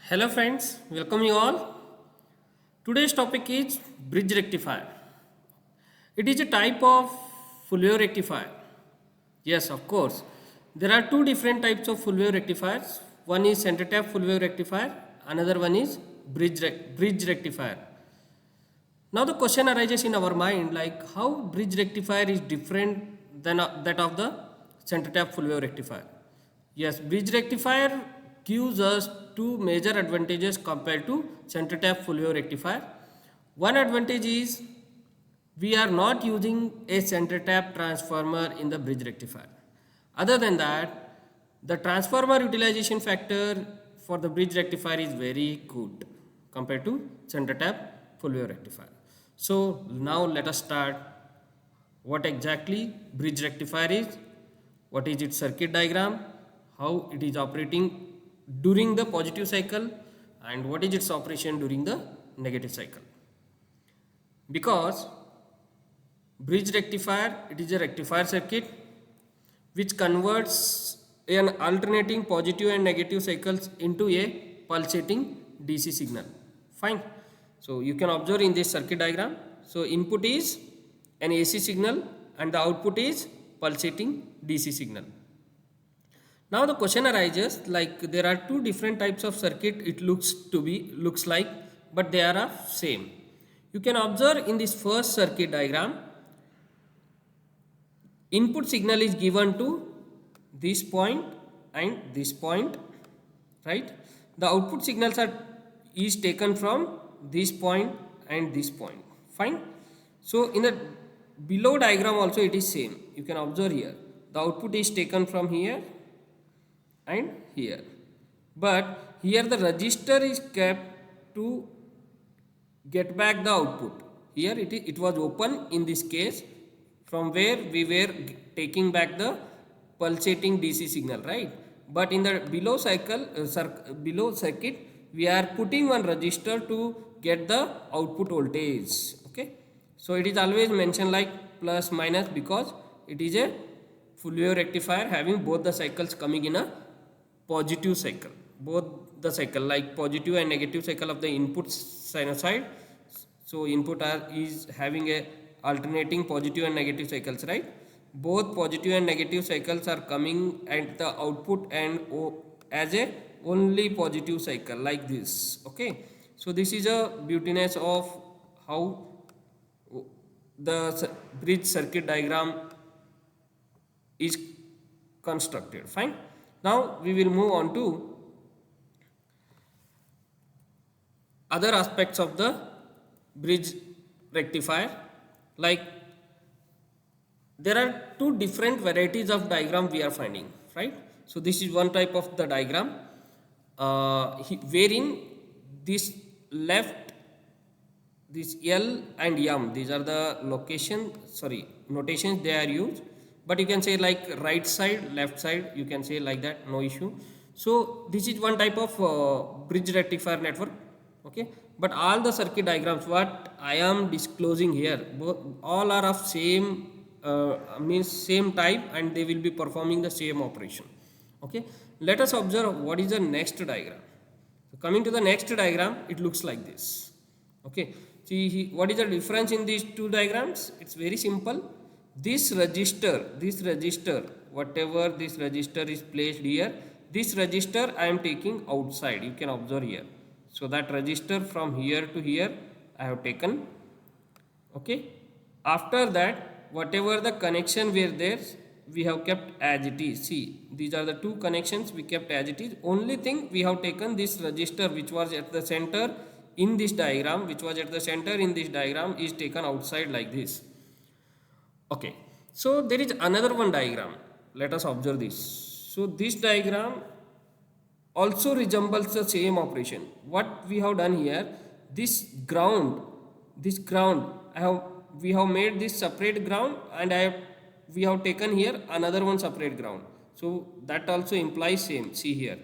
Hello friends, welcome you all. Today's topic is bridge rectifier. It is a type of Fourier rectifier. Yes, of course. There are two different types of Fourier rectifiers. One is center tap Fourier rectifier, another one is bridge rectifier. Now the question arises in our mind like how bridge rectifier is different than that of the center tap Fourier rectifier. Yes, bridge rectifier gives us two major advantages compared to center tap Fourier rectifier. One advantage is we are not using a center tap transformer in the bridge rectifier. Other than that, the transformer utilization factor for the bridge rectifier is very good compared to center tap Fourier rectifier. So now let us start what exactly bridge rectifier is, what is its circuit diagram, how it is operating during the positive cycle, and what is its operation during the negative cycle. Because bridge rectifier, it is a rectifier circuit which converts an alternating positive and negative cycles into a pulsating DC signal. Fine. So you can observe in this circuit diagram. So input is an AC signal and the output is pulsating DC signal. Now the question arises like there are two different types of circuit it looks like, but they are same. You can observe in this first circuit diagram, input signal is given to this point and this point, right? The output signals is taken from this point and this point. Fine. So in the below diagram also it is same. You can observe here the output is taken from here and here, but here the resistor is kept to get back the output. Here it was open in this case from where we were taking back the pulsating DC signal, right? But in the below below circuit we are putting one resistor to get the output voltage. Okay, so it is always mentioned like plus minus because it is a Fourier rectifier having both the cycles coming in a positive cycle, both the cycle like positive and negative cycle of the input sinusoid. So input is having a alternating positive and negative cycles, right? Both positive and negative cycles are coming at the output and as a only positive cycle like this. Okay, so this is a beautiness of how the bridge circuit diagram is constructed. Fine. Now we will move on to other aspects of the bridge rectifier. Like there are two different varieties of diagram we are finding, right? So this is one type of the diagram wherein this left, this L and M, these are the notations they are used, but you can say like right side, left side, you can say like that, no issue. So this is one type of bridge rectifier network. Okay, but all the circuit diagrams what I am disclosing here, all are of same means same type and they will be performing the same operation. Okay, let us observe what is the next diagram. So coming to the next diagram, it looks like this. Okay, see what is the difference in these two diagrams? It's very simple. This resistor, whatever this resistor is placed here, this resistor I am taking outside. You can observe here. So that resistor from here to here I have taken. Okay. After that, whatever the connection were there, we have kept as it is. See, these are the two connections we kept as it is. Only thing we have taken this resistor which was at the center in this diagram, is taken outside like this. Okay. So there is another one diagram. Let us observe this. So this diagram also resembles the same operation. What we have done here, this ground, we have made this separate ground and we have taken here another one separate ground. So that also implies same. See here,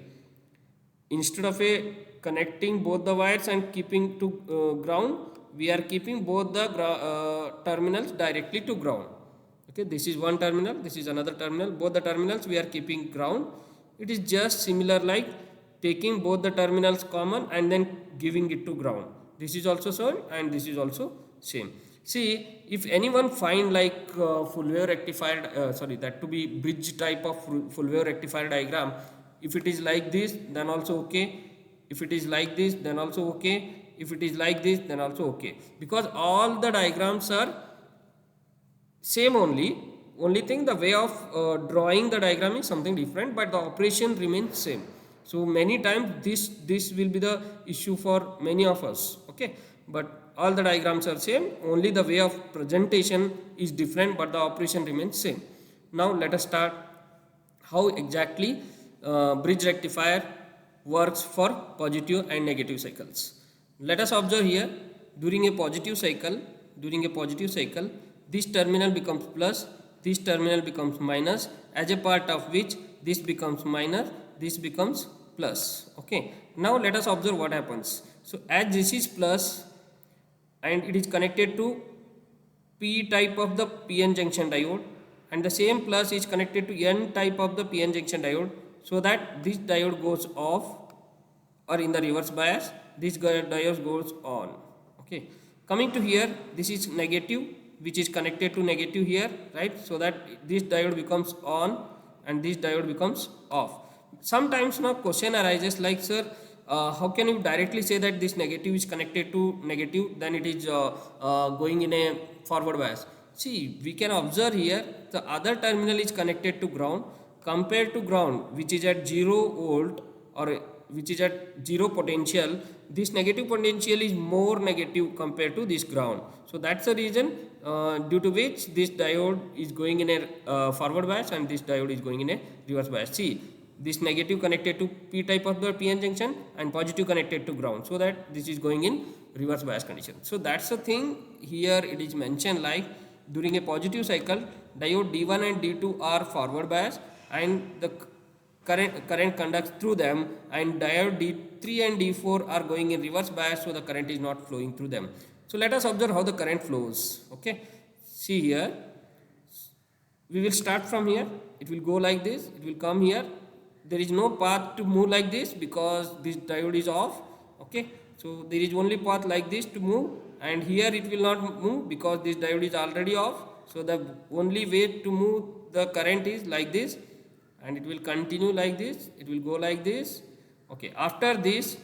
instead of connecting both the wires and keeping to ground, we are keeping both the terminals directly to ground. Okay, this is one terminal, this is another terminal, both the terminals we are keeping ground. It is just similar like taking both the terminals common and then giving it to ground. This is also same and this is also same. See, if anyone find like full wave rectifier, that to be bridge type of full wave rectifier diagram, if it is like this, then also okay. If it is like this, then also okay. If it is like this, then also okay. Because all the diagrams are same only thing the way of drawing the diagram is something different, but the operation remains same. So many times this will be the issue for many of us, okay, but all the diagrams are same, only the way of presentation is different, but the operation remains same. Now let us start how exactly bridge rectifier works for positive and negative cycles. Let us observe here, during a positive cycle, this terminal becomes plus, this terminal becomes minus, as a part of which this becomes minus, this becomes plus. Okay, now let us observe what happens. So as this is plus and it is connected to P type of the PN junction diode, and the same plus is connected to N type of the PN junction diode, so that this diode goes off, or in the reverse bias this diode goes on. Okay, coming to here, this is negative which is connected to negative here, right? So that this diode becomes on and this diode becomes off. Sometimes now question arises like, sir, how can you directly say that this negative is connected to negative, then it is going in a forward bias? See, we can observe here the other terminal is connected to ground, compared to ground which is at 0 volt or which is at 0 potential. This negative potential is more negative compared to this ground. So that's the reason due to which this diode is going in a forward bias and this diode is going in a reverse bias. See, this negative connected to P type of the PN junction and positive connected to ground, so that this is going in reverse bias condition. So that's the thing here it is mentioned, like during a positive cycle diode D1 and D2 are forward bias and the current conducts through them, and diode D3 and D4 are going in reverse bias, so the current is not flowing through them. So let us observe how the current flows. Okay, see here, we will start from here, it will go like this, it will come here, there is no path to move like this because this diode is off. Okay, so there is only path like this to move, and here it will not move because this diode is already off. So the only way to move the current is like this, and it will continue like this, it will go like this. Okay, after this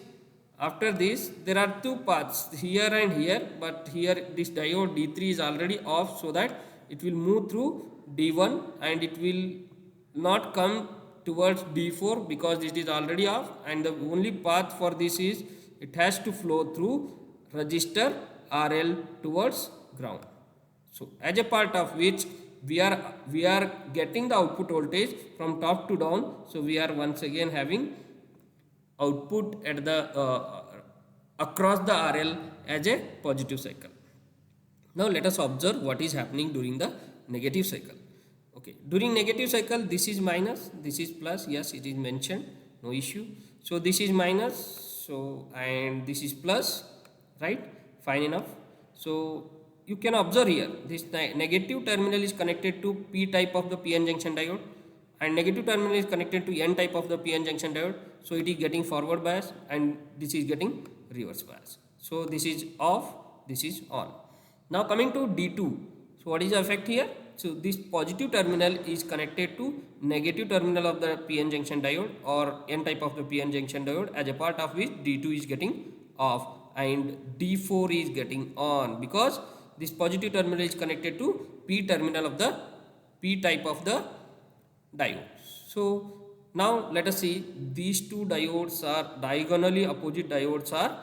there are two paths here and here, but here this diode D3 is already off, so that it will move through D1 and it will not come towards D4 because it is already off, and the only path for this is it has to flow through resistor RL towards ground. So as a part of which we are getting the output voltage from top to down, so we are once again having output at the across the RL as a positive cycle. Now let us observe what is happening during the negative cycle. Okay, during negative cycle this is minus, this is plus, yes it is mentioned, no issue. So this is minus, so and this is plus, right? Fine enough. So you can observe here this negative terminal is connected to P type of the PN junction diode, and negative terminal is connected to N type of the PN junction diode, so it is getting forward bias and this is getting reverse bias. So this is off, this is on. Now coming to D2, so what is the effect here? So this positive terminal is connected to negative terminal of the PN junction diode or N type of the PN junction diode, as a part of which D2 is getting off and D4 is getting on, because this positive terminal is connected to P terminal of the P type of the diode. So now let us see, these two diodes are diagonally opposite diodes are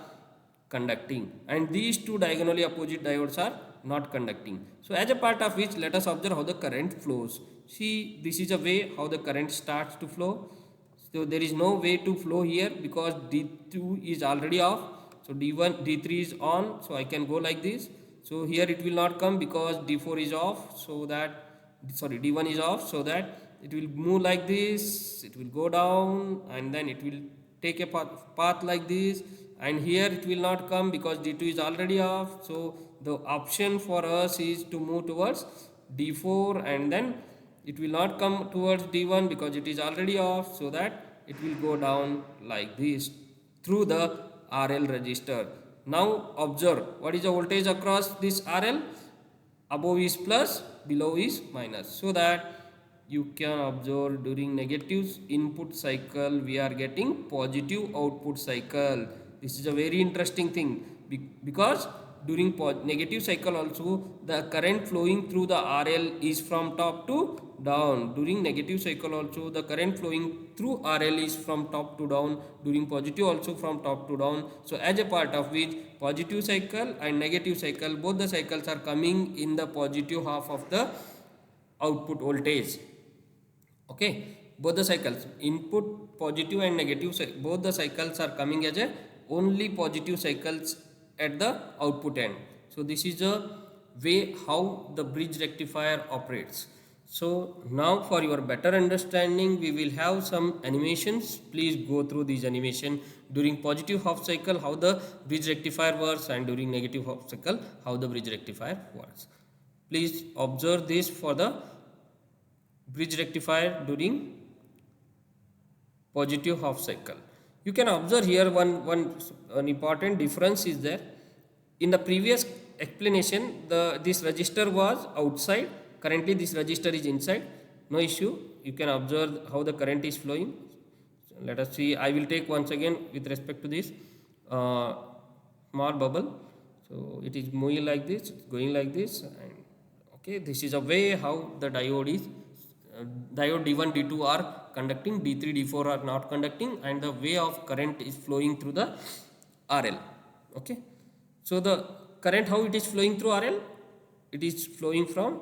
conducting, and these two diagonally opposite diodes are not conducting. So as a part of which, let us observe how the current flows. See, this is a way how the current starts to flow. So there is no way to flow here because D2 is already off. So D1, D3 is on, so I can go like this. So here it will not come because D4 is off, so that, sorry, D1 is off, so that it will move like this, it will go down and then it will take a path like this, and here it will not come because D2 is already off. So the option for us is to move towards D4, and then it will not come towards D1 because it is already off, so that it will go down like this through the RL resistor. Now observe what is the voltage across this RL. Above is plus, below is minus, so that you can observe during negative input cycle we are getting positive output cycle. This is a very interesting thing because during negative cycle also the current flowing through the RL is from top to down. During negative cycle also the current flowing through RL is from top to down. During positive also from top to down. So as a part of which positive cycle and negative cycle, both the cycles are coming in the positive half of the output voltage. Okay, both the cycles, input positive and negative, both the cycles are coming as a only positive cycles at the output end. So this is a way how the bridge rectifier operates. So now for your better understanding we will have some animations. Please go through these animation. During positive half cycle how the bridge rectifier works, and during negative half cycle how the bridge rectifier works. Please observe this for the bridge rectifier during positive half cycle. You can observe here one important difference is there. In the previous explanation this resistor was outside, currently this resistor is inside, no issue. You can observe how the current is flowing. So let us see, I will take once again with respect to this small bubble. So it is moving like this, it's going like this, and okay, this is a way how the diode is diode D1 D2 are conducting, D3 D4 are not conducting, and the way of current is flowing through the RL. Okay, so the current how it is flowing through RL, it is flowing from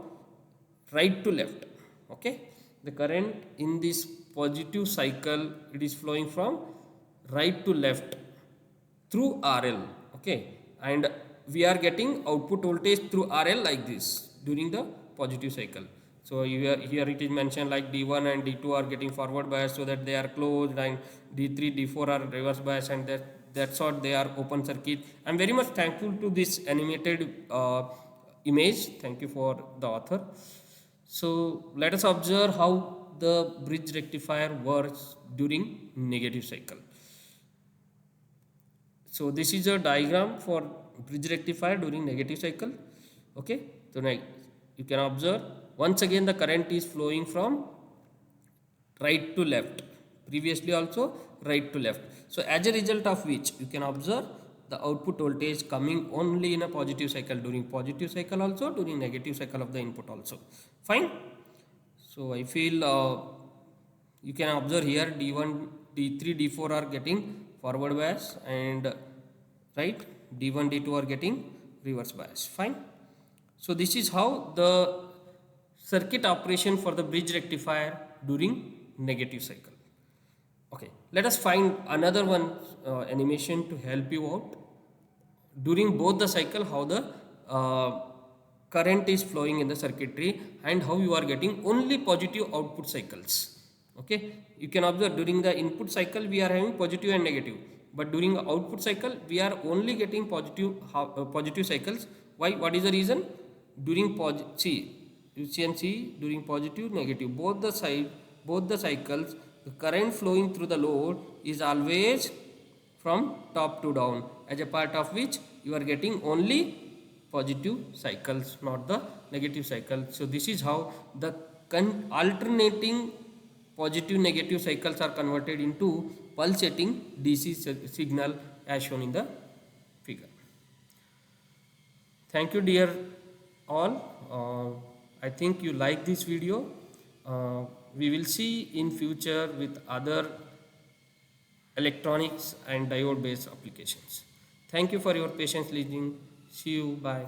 right to left. Okay, the current in this positive cycle it is flowing from right to left through RL. Okay, and we are getting output voltage through RL like this during the positive cycle. So here it is mentioned like D1 and D2 are getting forward bias so that they are closed, and D3 D4 are reverse bias, and that's what they are open circuit. I am very much thankful to this animated image. Thank you for the author. So let us observe how the bridge rectifier works during negative cycle. So this is a diagram for bridge rectifier during negative cycle. Okay, so now you can observe once again the current is flowing from right to left, previously also right to left. So as a result of which you can observe the output voltage coming only in a positive cycle, during positive cycle also, during negative cycle of the input also. Fine. So I feel you can observe here D1 D3 D4 are getting forward bias, and right D1 D2 are getting reverse bias. Fine. So this is how the circuit operation for the bridge rectifier during negative cycle. Okay, let us find another one animation to help you out during both the cycle, how the current is flowing in the circuitry and how you are getting only positive output cycles. Okay, you can observe during the input cycle we are having positive and negative, but during the output cycle we are only getting positive cycles. Why? What is the reason? During you can see during positive negative both the cycles the current flowing through the load is always from top to down, as a part of which you are getting only positive cycles, not the negative cycle. So this is how the alternating positive negative cycles are converted into pulsating DC signal as shown in the figure. Thank you dear all. I think you like this video. We will see in future with other electronics and diode based applications. Thank you for your patience listening. See you. Bye.